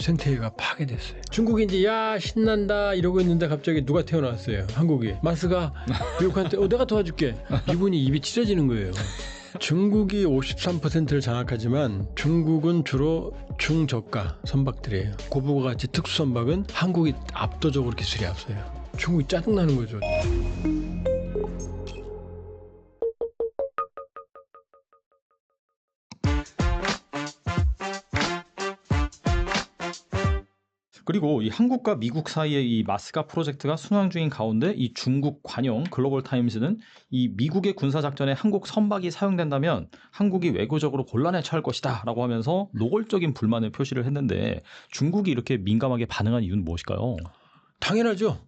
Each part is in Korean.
생태계가 파괴됐어요. 중국이 이제 야 신난다 이러고 있는데 갑자기 누가 태어났어요. 한국이. 마스가 미국한테 내가 도와줄게. 미군이 입이 찢어지는 거예요. 중국이 53%를 장악하지만 중국은 주로 중저가 선박들이에요. 고부가 가치 특수 선박은 한국이 압도적으로 기술이 앞서요. 중국이 짜증나는 거죠. 그리고 이 한국과 미국 사이의 이 마스가 프로젝트가 순항 중인 가운데 이 중국 관영 글로벌 타임스는 이 미국의 군사 작전에 한국 선박이 사용된다면 한국이 외교적으로 곤란에 처할 것이다라고 하면서 노골적인 불만을 표시를 했는데 중국이 이렇게 민감하게 반응한 이유는 무엇일까요? 당연하죠.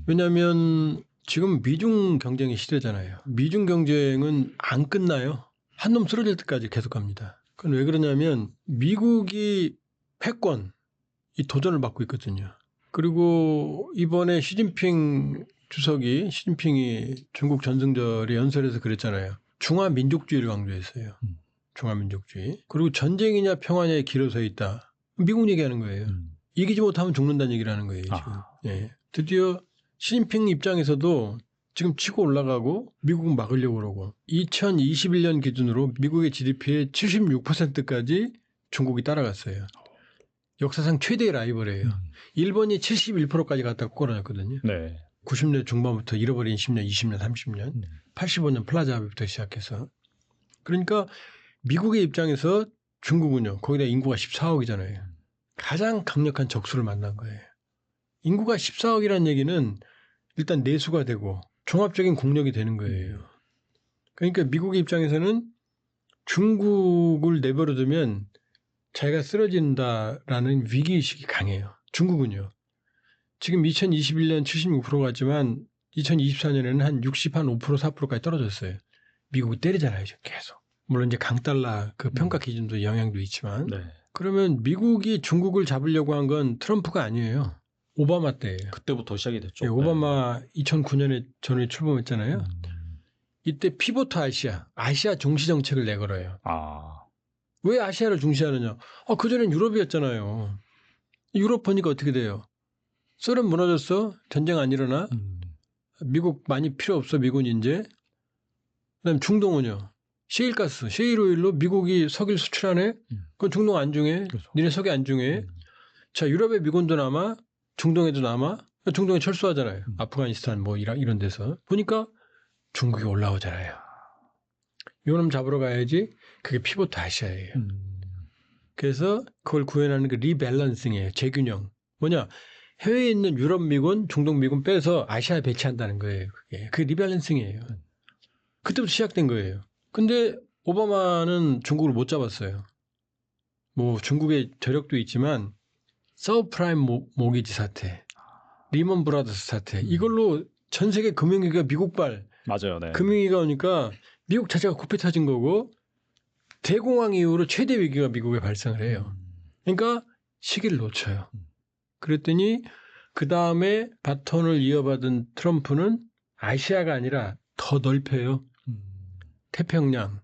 왜냐하면 지금 미중 경쟁의 시대잖아요. 미중 경쟁은 안 끝나요. 한 놈 쓰러질 때까지 계속 갑니다. 그건 왜 그러냐면 미국이 패권 이 도전을 받고 있거든요. 그리고 이번에 시진핑이 중국 전승절에 연설에서 그랬잖아요. 중화민족주의를 강조했어요. 중화민족주의. 그리고 전쟁이냐 평화냐에 길어서 있다. 미국 얘기하는 거예요. 이기지 못하면 죽는다는 얘기를 하는 거예요. 지금. 예. 드디어 시진핑 입장에서도 지금 치고 올라가고 미국은 막으려고 그러고 2021년 기준으로 미국의 GDP의 76%까지 중국이 따라갔어요. 역사상 최대의 라이벌이에요. 일본이 71%까지 갔다가 꼬라졌거든요. 네. 90년 중반부터 잃어버린 10년, 20년, 30년, 85년 플라자 합의부터 시작해서. 그러니까 미국의 입장에서 중국은요. 거기다 인구가 14억이잖아요. 가장 강력한 적수를 만난 거예요. 인구가 14억이라는 얘기는 일단 내수가 되고 종합적인 국력이 되는 거예요. 그러니까 미국의 입장에서는 중국을 내버려 두면 자기가 쓰러진다라는 위기의식이 강해요. 중국은요. 지금 2021년 76% 같지만 2024년에는 한 60, 한 5%, 4%까지 떨어졌어요. 미국이 때리잖아요. 지금 계속. 물론 이제 강달러 그 평가 기준도 영향도 있지만. 네. 그러면 미국이 중국을 잡으려고 한 건 트럼프가 아니에요. 오바마 때예요. 그때부터 시작이 됐죠. 네, 오바마 2009년에 전에 출범했잖아요. 이때 피보트 아시아 중시 정책을 내걸어요. 왜 아시아를 중시하느냐? 그전엔 유럽이었잖아요. 유럽 보니까 어떻게 돼요? 소련 무너졌어? 전쟁 안 일어나? 미국 많이 필요 없어, 미군 이제. 그다음 중동은요. 셰일가스, 셰일오일로 미국이 석유 수출하네? 그건 중동 안중해. 그렇죠. 니네 석유 안중해. 자, 유럽의 미군도 남아, 중동에도 남아. 중동에 철수하잖아요. 아프가니스탄 뭐 이런 데서. 보니까 중국이 올라오잖아요. 요놈 잡으러 가야지. 그게 피보트 아시아예요. 그래서 그걸 구현하는 그 리밸런싱이에요. 재균형. 뭐냐? 해외에 있는 유럽 미군, 중동 미군 빼서 아시아에 배치한다는 거예요. 그게 리밸런싱이에요. 그때부터 시작된 거예요. 근데 오바마는 중국을 못 잡았어요. 뭐 중국의 저력도 있지만 서브프라임 모기지 사태, 리먼 브라더스 사태 이걸로 전 세계 금융위기가 미국발 맞아요. 네. 금융위기가 오니까 미국 자체가 코피 터진 거고 대공황 이후로 최대 위기가 미국에 발생을 해요. 그러니까 시기를 놓쳐요. 그랬더니 그 다음에 바톤을 이어받은 트럼프는 아시아가 아니라 더 넓혀요. 태평양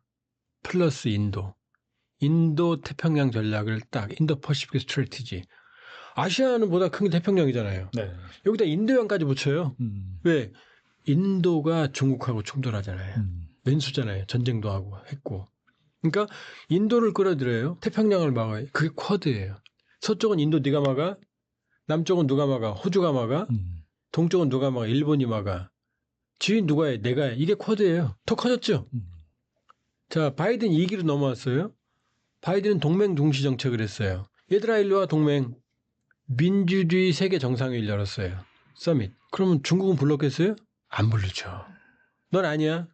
플러스 인도 태평양 전략을 딱 인도 퍼시픽 스트래티지. 아시아는 보다 큰 게 태평양이잖아요. 네. 여기다 인도양까지 붙여요. 왜? 인도가 중국하고 충돌하잖아요. 왼수잖아요. 전쟁도 하고 했고. 그러니까 인도를 끌어들여요. 태평양을 막아요. 그게 쿼드예요. 서쪽은 인도 네가 막아. 남쪽은 누가 막아. 호주가 막아. 동쪽은 누가 막아. 일본이 막아. 지인 누가 해. 내가 해. 이게 쿼드예요. 더 커졌죠. 자, 바이든 2기로 넘어왔어요. 바이든은 동맹 중시 정책을 했어요. 얘들아 일로 와 동맹. 민주주의 세계 정상회의를 열었어요. 서밋. 그러면 중국은 불렀겠어요? 안 부르죠. 넌 아니야.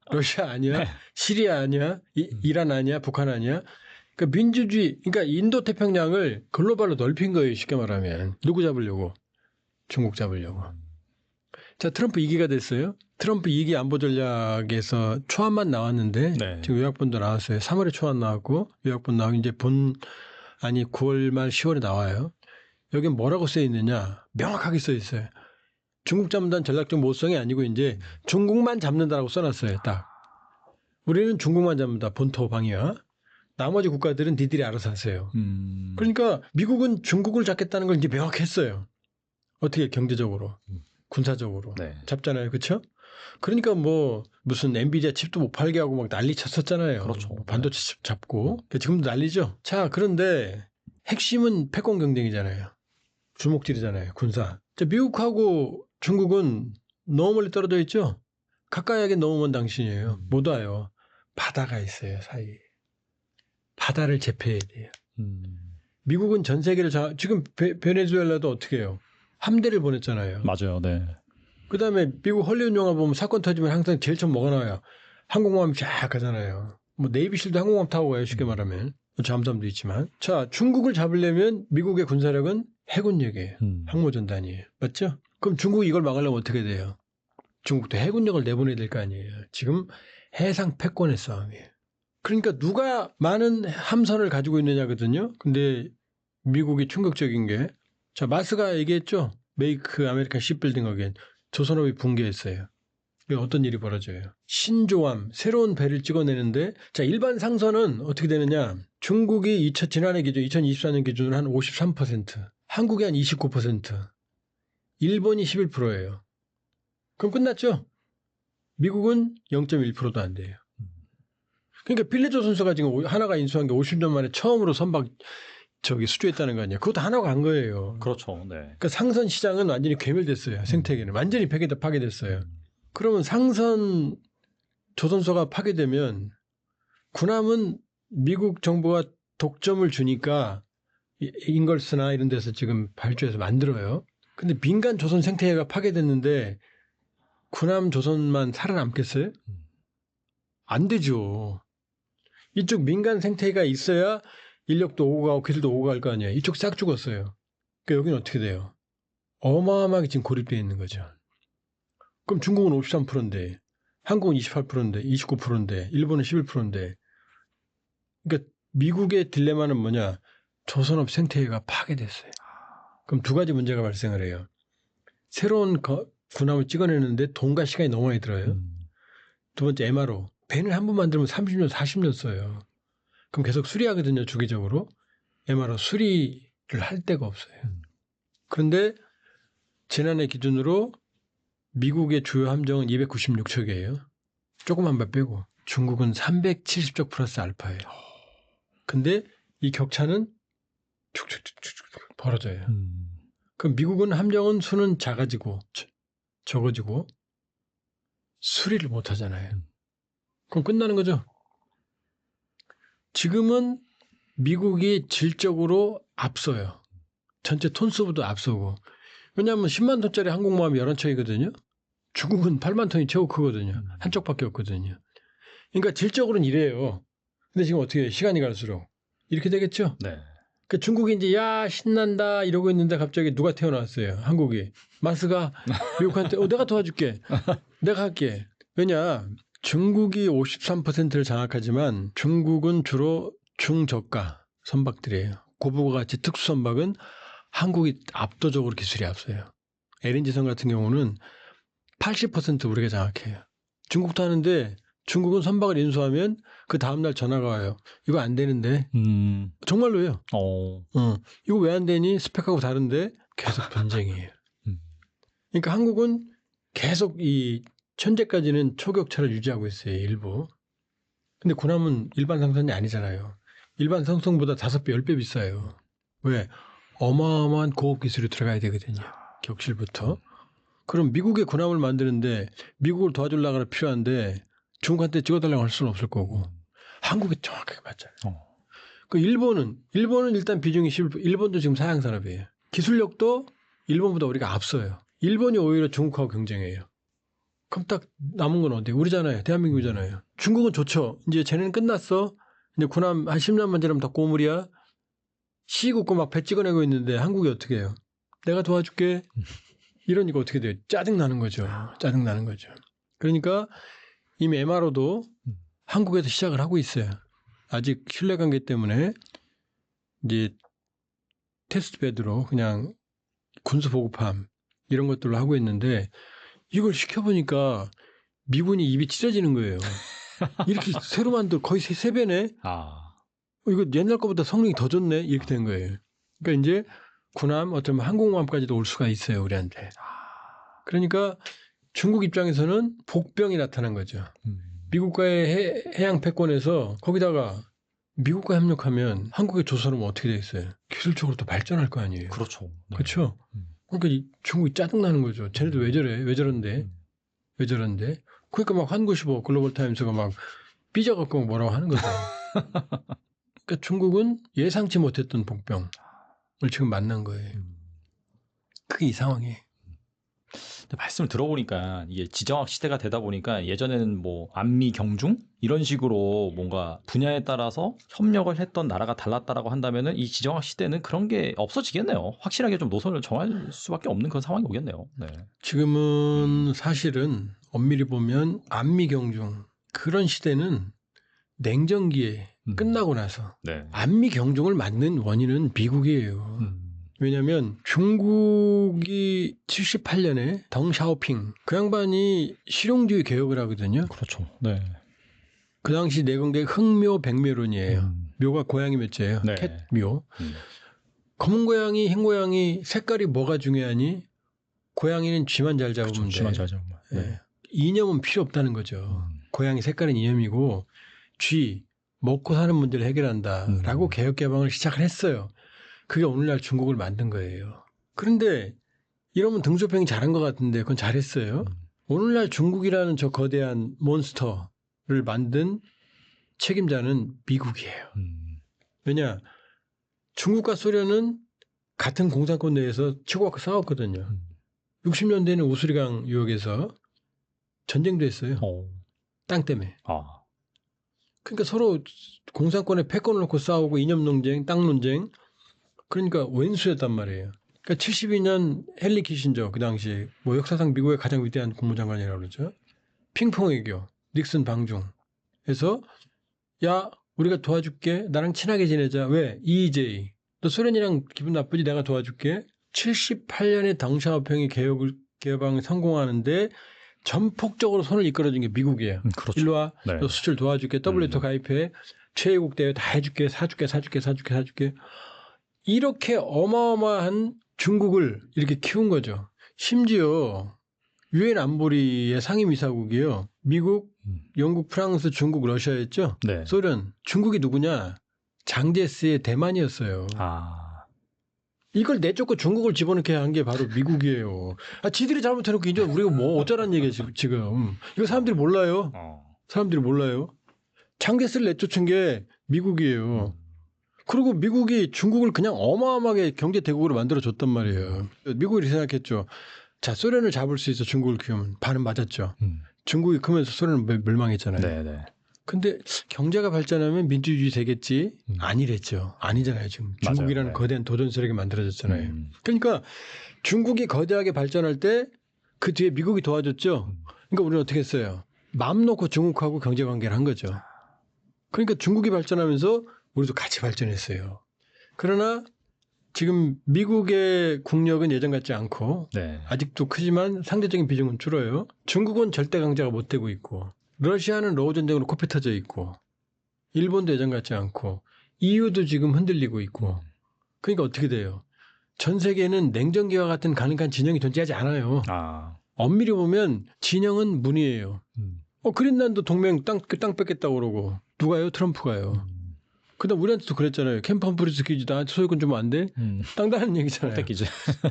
러시아 아니야. 시리아 아니야. 이란 아니야. 북한 아니야. 그러니까 민주주의, 그러니까 인도 태평양을 글로벌로 넓힌 거예요. 쉽게 말하면. 누구 잡으려고? 중국 잡으려고. 자, 트럼프 2기가 됐어요. 트럼프 2기 안보 전략에서 초안만 나왔는데 네. 지금 요약본도 나왔어요. 3월에 초안 나왔고 요약본 나오고 이제 9월 말 10월에 나와요. 여기 뭐라고 써 있느냐? 명확하게 써 있어요. 중국 잡는다는 전략적 모성이 아니고 이제 중국만 잡는다라고 써놨어요. 딱. 우리는 중국만 잡는다. 본토 방위와. 나머지 국가들은 니들이 알아서 하세요. 그러니까 미국은 중국을 잡겠다는 걸 이제 명확했어요. 어떻게 경제적으로, 군사적으로 네. 잡잖아요, 그렇죠? 그러니까 뭐 무슨 엔비디아 칩도 못 팔게 하고 막 난리 쳤었잖아요. 그렇죠. 뭐 반도체 칩 잡고 지금도 난리죠. 자, 그런데 핵심은 패권 경쟁이잖아요. 주먹질이잖아요, 군사. 자, 미국하고 중국은 너무 멀리 떨어져 있죠. 가까이 하긴 너무 먼 당신이에요. 못 와요. 바다가 있어요, 사이에. 바다를 제패해야 돼요. 미국은 전 세계를 지금 베네수엘라도 어떻게 해요? 함대를 보냈잖아요. 맞아요. 네. 그다음에 미국 헐리우드 영화 보면 사건 터지면 항상 제일 처음 뭐가 나와요? 항공모함이 쫙 가잖아요. 뭐 네이비실도 항공모함 타고 가요, 쉽게 말하면. 잠수함도 있지만. 자, 중국을 잡으려면 미국의 군사력은 해군력이에요. 항모전단이에요. 맞죠? 그럼 중국이 이걸 막으려면 어떻게 돼요? 중국도 해군력을 내보내야 될 거 아니에요. 지금 해상 패권의 싸움이에요. 그러니까 누가 많은 함선을 가지고 있느냐거든요. 근데 미국이 충격적인 게, 자, 마스가 얘기했죠. 메이크 아메리칸 시빌딩 어게인. 조선업이 붕괴했어요. 어떤 일이 벌어져요? 신조함, 새로운 배를 찍어내는데, 자, 일반 상선은 어떻게 되느냐? 중국이 지난해 기준, 2024년 기준으로 한 53%, 한국이 한 29%, 일본이 11%예요. 그럼 끝났죠? 미국은 0.1%도 안 돼요. 그러니까 필리조 선수가 지금 하나가 인수한 게 50년 만에 처음으로 선박 수주했다는 거 아니에요. 그것도 하나가 간 거예요. 그렇죠. 네. 그러니까 상선 시장은 완전히 괴멸됐어요. 생태계는 완전히 파괴됐어요. 그러면 상선 조선소가 파괴되면 군함은 미국 정부가 독점을 주니까 잉걸스나 이런 데서 지금 발주해서 만들어요. 근데 민간 조선 생태계가 파괴됐는데 군함 조선만 살아남겠어요? 안 되죠. 이쪽 민간 생태계가 있어야 인력도 오고 가고 기술도 오고 갈 거 아니에요. 이쪽 싹 죽었어요. 그러니까 여기는 어떻게 돼요? 어마어마하게 지금 고립되어 있는 거죠. 그럼 중국은 53%인데, 한국은 28%인데, 29%인데, 일본은 11%인데. 그러니까 미국의 딜레마는 뭐냐? 조선업 생태계가 파괴됐어요. 그럼 두 가지 문제가 발생을 해요. 새로운 군함을 찍어내는데 돈과 시간이 너무 많이 들어요. 두 번째 MRO. 배를 한 번 만들면 30년, 40년 써요. 그럼 계속 수리하거든요, 주기적으로. MRO 수리를 할 데가 없어요. 그런데 지난해 기준으로 미국의 주요 함정은 296척이에요. 조그만 배 빼고. 중국은 370척 플러스 알파예요. 근데 이 격차는 쭉쭉쭉쭉 벌어져요. 그럼 미국은 함정은 수는 작아지고 적어지고 수리를 못 하잖아요. 그럼 끝나는 거죠. 지금은 미국이 질적으로 앞서요. 전체 톤수보다 앞서고. 왜냐하면 10만 톤짜리 항공모함이 11척이거든요. 중국은 8만 톤이 최고 크거든요. 한쪽밖에 없거든요. 그러니까 질적으로는 이래요. 근데 지금 어떻게 해요? 시간이 갈수록. 이렇게 되겠죠? 네. 그 중국이 이제 야 신난다 이러고 있는데 갑자기 누가 태어났어요? 한국이. 마스가 미국한테 내가 도와줄게. 내가 할게. 왜냐? 중국이 53%를 장악하지만 중국은 주로 중저가 선박들이에요. 고부가 가치 특수 선박은 한국이 압도적으로 기술이 앞서요. LNG선 같은 경우는 80% 우리가 장악해요. 중국도 하는데 중국은 선박을 인수하면 그 다음날 전화가 와요. 이거 안 되는데. 정말로요. 이거 왜 안 되니? 스펙하고 다른데 계속 분쟁이에요. 그러니까 한국은 계속 현재까지는 초격차를 유지하고 있어요. 일부. 근데 군함은 일반 상선이 아니잖아요. 일반 상선보다 5배, 10배 비싸요. 왜? 어마어마한 고급 기술이 들어가야 되거든요. 격실부터. 그럼 미국의 군함을 만드는데 미국을 도와주려고 필요한데 중국한테 찍어달라고 할 수는 없을 거고 한국이 정확하게 맞잖아요. 그 일본은 일단 비중이 11%. 일본도 지금 사양 산업이에요. 기술력도 일본보다 우리가 앞서요. 일본이 오히려 중국하고 경쟁해요. 그럼 딱 남은 건 어디예요? 우리잖아요. 대한민국이잖아요. 중국은 좋죠. 이제 쟤네는 끝났어. 이제 군함 한 10년만 지나면 다 고물이야. 시국고 막 배 찍어내고 있는데 한국이 어떻게 해요? 내가 도와줄게. 이러니까 어떻게 돼요? 짜증나는 거죠. 짜증나는 거죠. 그러니까 이미 MRO도 한국에서 시작을 하고 있어요. 아직 신뢰관계 때문에 이제 테스트 베드로 그냥 군수 보급함 이런 것들로 하고 있는데 이걸 시켜보니까 미군이 입이 찢어지는 거예요. 이렇게 새로 만들 거의 3배네. 이거 옛날 거보다 성능이 더 좋네 이렇게 된 거예요. 그러니까 이제 군함 어쩌면 항공모함까지도 올 수가 있어요 우리한테. 그러니까 중국 입장에서는 복병이 나타난 거죠. 미국과의 해양 패권에서 거기다가 미국과 협력하면 한국의 조선은 어떻게 되겠어요? 기술적으로 또 발전할 거 아니에요. 그렇죠. 네. 그렇죠. 그러니까 중국이 짜증나는 거죠. 쟤네도 왜 저래? 왜 저런데? 왜 저런데? 그러니까 막 한국시보 글로벌 타임스가 막 삐져갖고 뭐라고 하는 거죠. 그러니까 중국은 예상치 못했던 복병을 지금 만난 거예요. 그게 이 상황이에요. 말씀을 들어보니까 이게 지정학 시대가 되다 보니까 예전에는 뭐 안미 경중 이런 식으로 뭔가 분야에 따라서 협력을 했던 나라가 달랐다라고 한다면은 이 지정학 시대는 그런 게 없어지겠네요. 확실하게 좀 노선을 정할 수밖에 없는 그런 상황이 오겠네요. 네. 지금은 사실은 엄밀히 보면 안미 경중 그런 시대는 냉전기에 끝나고 나서 네. 안미 경중을 만든 원인은 미국이에요. 왜냐하면 중국이 78년에 덩샤오핑 그 양반이 실용주의 개혁을 하거든요. 그렇죠. 네. 그 당시 내건 게 흑묘 백묘론이에요. 묘가 고양이 묘자예요. 네. 캣묘. 검은 고양이, 흰 고양이 색깔이 뭐가 중요하니? 고양이는 쥐만 잘 잡으면 돼. 쥐만 잘 잡으면. 네. 이념은 필요 없다는 거죠. 고양이 색깔은 이념이고 쥐 먹고 사는 문제를 해결한다라고 개혁 개방을 시작을 했어요. 그게 오늘날 중국을 만든 거예요. 그런데 이러면 등소평이 잘한 것 같은데 그건 잘했어요. 오늘날 중국이라는 저 거대한 몬스터를 만든 책임자는 미국이에요. 왜냐? 중국과 소련은 같은 공산권 내에서 치고받고 싸웠거든요. 60년대에는 우수리강 유역에서 전쟁도 했어요. 땅 때문에. 그러니까 서로 공산권에 패권을 놓고 싸우고 이념 논쟁, 땅 논쟁. 그러니까 왼수였단 말이에요. 그러니까 72년 헨리 키신저 그 당시 뭐 역사상 미국의 가장 위대한 국무장관이라고 그러죠. 핑퐁 외교, 닉슨 방중에서 야 우리가 도와줄게. 나랑 친하게 지내자. 왜? EJ. 너 소련이랑 기분 나쁘지? 내가 도와줄게. 78년에 덩샤오핑이 개방에 성공하는데 전폭적으로 손을 이끌어준 게 미국이에요. 그렇죠. 일로 와. 네. 너 수출 도와줄게. WTO 가입해. 최애국 대회 다 해줄게. 사줄게. 이렇게 어마어마한 중국을 이렇게 키운 거죠. 심지어 유엔 안보리의 상임이사국이요. 미국, 영국, 프랑스, 중국, 러시아였죠. 네. 소련. 중국이 누구냐? 장제스의 대만이었어요. 이걸 내쫓고 중국을 집어넣게 한 게 바로 미국이에요. 지들이 잘못해놓고 이제 우리가 뭐 어쩌라는 얘기예요 지금. 이거 사람들이 몰라요. 사람들이 몰라요. 장제스를 내쫓은 게 미국이에요. 그리고 미국이 중국을 그냥 어마어마하게 경제 대국으로 만들어줬단 말이에요. 미국이 이렇게 생각했죠. 자, 소련을 잡을 수 있어 중국을 키우면. 반은 맞았죠. 중국이 크면서 소련은 멸망했잖아요. 네네. 근데 경제가 발전하면 민주주의 되겠지? 아니랬죠. 아니잖아요. 지금 중국이라는 맞아요. 네. 거대한 도전 세력이 만들어졌잖아요. 그러니까 중국이 거대하게 발전할 때 그 뒤에 미국이 도와줬죠. 그러니까 우리는 어떻게 했어요? 마음 놓고 중국하고 경제관계를 한 거죠. 그러니까 중국이 발전하면서 우리도 같이 발전했어요. 그러나 지금 미국의 국력은 예전 같지 않고 네. 아직도 크지만 상대적인 비중은 줄어요. 중국은 절대 강자가 못 되고 있고 러시아는 러우 전쟁으로 코피 터져 있고 일본도 예전 같지 않고 EU도 지금 흔들리고 있고 그러니까 어떻게 돼요? 전 세계는 냉전기와 같은 가능한 진영이 존재하지 않아요. 엄밀히 보면 진영은 문이에요. 그린란드 동맹 땅 뺏겠다고 그러고 누가요? 트럼프가요. 그다음 우리한테도 그랬잖아요. 캠프 험프리스 퀴즈 나한테 소유권 주면 안 돼? 땅 달라는 얘기잖아요.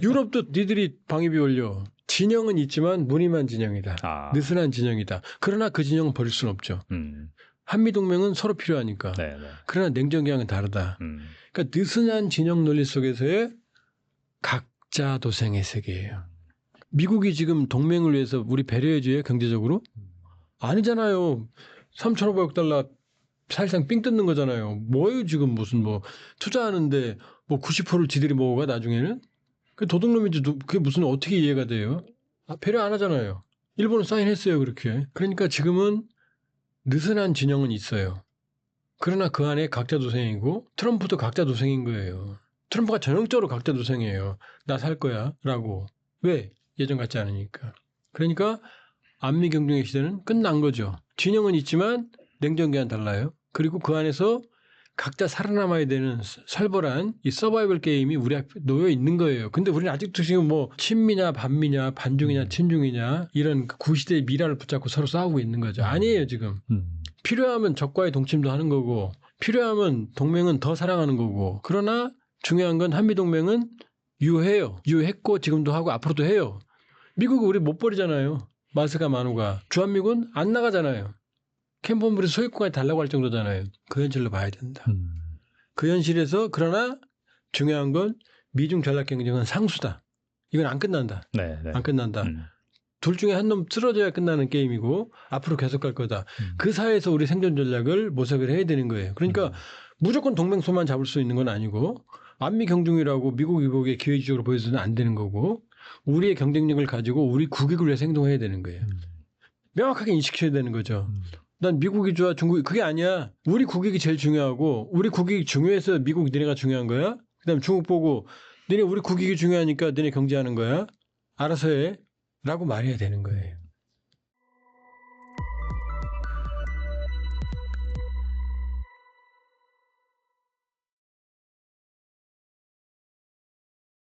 유럽도 니들이 방위비 올려. 진영은 있지만 무늬만 진영이다. 느슨한 진영이다. 그러나 그 진영은 버릴 수는 없죠. 한미동맹은 서로 필요하니까. 네네. 그러나 냉전기와는 다르다. 그러니까 느슨한 진영 논리 속에서의 각자 도생의 세계예요. 미국이 지금 동맹을 위해서 우리 배려해줘요 경제적으로? 아니잖아요. 3,500억 달러 사실상 삥 뜯는 거잖아요. 뭐예요 지금 무슨 뭐 투자하는데 뭐 90%를 지들이 먹어가 나중에는? 그 도둑놈인지 그게 무슨 어떻게 이해가 돼요? 배려 안 하잖아요. 일본은 사인했어요 그렇게. 그러니까 지금은 느슨한 진영은 있어요. 그러나 그 안에 각자 도생이고 트럼프도 각자 도생인 거예요. 트럼프가 전형적으로 각자 도생이에요. 나 살 거야 라고. 왜? 예전 같지 않으니까. 그러니까 안미 경쟁의 시대는 끝난 거죠. 진영은 있지만 냉전기와는 달라요. 그리고 그 안에서 각자 살아남아야 되는 살벌한 이 서바이벌 게임이 우리 앞에 놓여 있는 거예요. 근데 우리는 아직도 지금 뭐 친미냐 반미냐 반중이냐 친중이냐 이런 구시대의 미라를 붙잡고 서로 싸우고 있는 거죠. 아니에요 지금. 필요하면 적과의 동침도 하는 거고 필요하면 동맹은 더 사랑하는 거고 그러나 중요한 건 한미동맹은 유해요. 유했고 지금도 하고 앞으로도 해요. 미국은 우리 못 버리잖아요. 마스가 마누가. 주한미군 안 나가잖아요. 캠프본부에서 소유권까지 달라고 할 정도잖아요. 그 현실로 봐야 된다. 그 현실에서 그러나 중요한 건 미중 전략 경쟁은 상수다. 이건 안 끝난다. 네, 네. 안 끝난다. 둘 중에 한 놈 쓰러져야 끝나는 게임이고 앞으로 계속 갈 거다. 그 사이에서 우리 생존 전략을 모색을 해야 되는 거예요. 그러니까 무조건 동맹소만 잡을 수 있는 건 아니고 안미 경중이라고 미국 이복의 기회주의적으로 보여서는 안 되는 거고 우리의 경쟁력을 가지고 우리 국익을 위해서 행동해야 되는 거예요. 명확하게 인식해야 되는 거죠. 난 미국이 좋아 중국이 그게 아니야. 우리 국익이 제일 중요하고 우리 국익이 중요해서 미국 니네가 중요한 거야. 그다음에 중국 보고 니네 우리 국익이 중요하니까 니네 경제하는 거야. 알아서 해. 라고 말해야 되는 거예요.